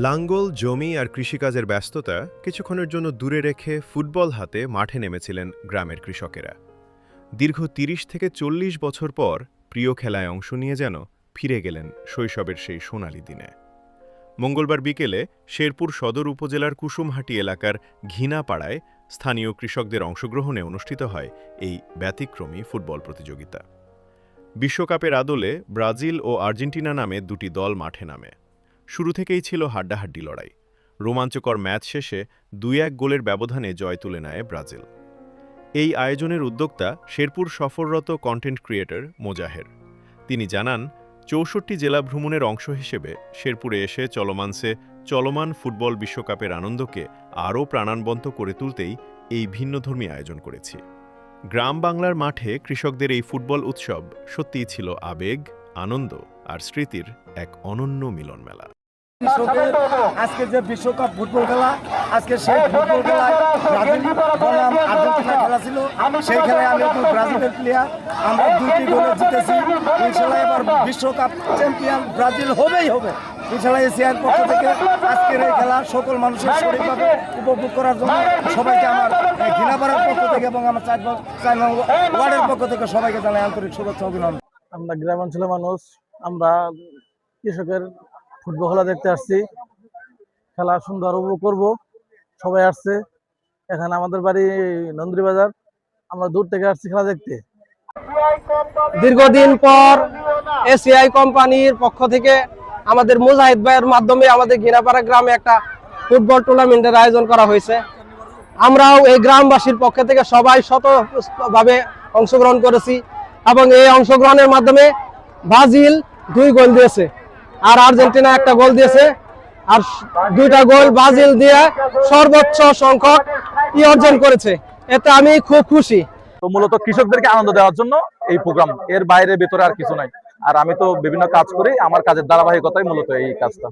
লাঙ্গল, জমি আর কৃষিকাজের ব্যস্ততা কিছুক্ষণের জন্য দূরে রেখে ফুটবল হাতে মাঠে নেমেছিলেন গ্রামের কৃষকেরা। দীর্ঘ ৩০ থেকে ৪০ বছর পর প্রিয় খেলায় অংশ নিয়ে যেন ফিরে গেলেন শৈশবের সেই সোনালি দিনে। মঙ্গলবার বিকেলে শেরপুর সদর উপজেলার কুসুমহাটি এলাকার ঘিনাপাড়ায় স্থানীয় কৃষকদের অংশগ্রহণে অনুষ্ঠিত হয় এই ব্যতিক্রমী ফুটবল প্রতিযোগিতা। বিশ্বকাপের আদলে ব্রাজিল ও আর্জেন্টিনা নামে দুটি দল মাঠে নামে। শুরু থেকেই ছিল হাড্ডাহাড্ডি লড়াই। রোমাঞ্চকর ম্যাচ শেষে ২-১ গোলের ব্যবধানে জয় তুলে নেয় ব্রাজিল। এই আয়োজনের উদ্যোক্তা শেরপুর সফররত কন্টেন্ট ক্রিয়েটর মোজাহের। তিনি জানান, ৬৪ জেলা ভ্রমণের অংশ হিসেবে শেরপুরে এসে চলমান ফুটবল বিশ্বকাপের আনন্দকে আরও প্রাণবন্ত করে তুলতেই এই ভিন্নধর্মী আয়োজন করেছি। গ্রাম বাংলার মাঠে কৃষকদের এই ফুটবল উৎসব সত্যিই ছিল আবেগ, আনন্দ আর স্মৃতির এক অনন্য মিলন মেলা। আজকে যে বিশ্বকাপ ফুটবল খেলা, আজকে সেই ফুটবল খেলায় ব্রাজিল বনাম আর্জেন্টিনা খেলা ছিল। সেই খেলায় আমি একটু ব্রাজিলের প্লেয়ার, আমরা 2টি গোলে জিতেছি। ইনশাল্লাহ এবার বিশ্বকাপ চ্যাম্পিয়ন ব্রাজিল হবেই হবে। ইনশাল্লাহ এশিয়ার পক্ষ থেকে আজকের এই খেলা সকল মানুষের সঠিকভাবে উপভোগ করার জন্য সবাইকে আমার ঘিনাপাড়ার পক্ষ থেকে এবং আমার 4 নং ওয়ার্ডের পক্ষ থেকে সবাইকে জানাই আন্তরিক শুভেচ্ছা অভিনন্দন। আমরা গ্রামাঞ্চলের মানুষ, আমরা কৃষকের ফুটবল খেলা দেখতে আসছি। খেলা সুন্দর উপভোগ করবো, সবাই আসছে। এখানে আমাদের বাড়ি নন্দীবাজার, আমরা দূর থেকে আসছি খেলা দেখতে। দীর্ঘদিন পর এসিআই কোম্পানির পক্ষ থেকে আমাদের মুজাহিদ ভাইয়ের মাধ্যমে আমাদের ঘিনাপাড়া গ্রামে একটা ফুটবল টুর্নামেন্টের আয়োজন করা হয়েছে। আমরাও এই গ্রামবাসীর পক্ষ থেকে সবাই শতভাবে অংশগ্রহণ করেছি এবং এই অংশগ্রহণের মাধ্যমে ব্রাজিল 2 গোল দিয়েছে আর আর্জেন্টিনা 1টা গোল দিয়েছে। আর 2টা গোল ব্রাজিল দিয়ে সর্বোচ্চ সংখ্যক অর্জন করেছে। এতে আমি খুব খুশি। তো মূলত কৃষকদেরকে আনন্দ দেওয়ার জন্য এই প্রোগ্রাম, এর বাইরে ভেতরে আর কিছু নাই। আর আমি তো বিভিন্ন কাজ করি, আমার কাজের ধারাবাহিকতাই মূলত এই কাজটা।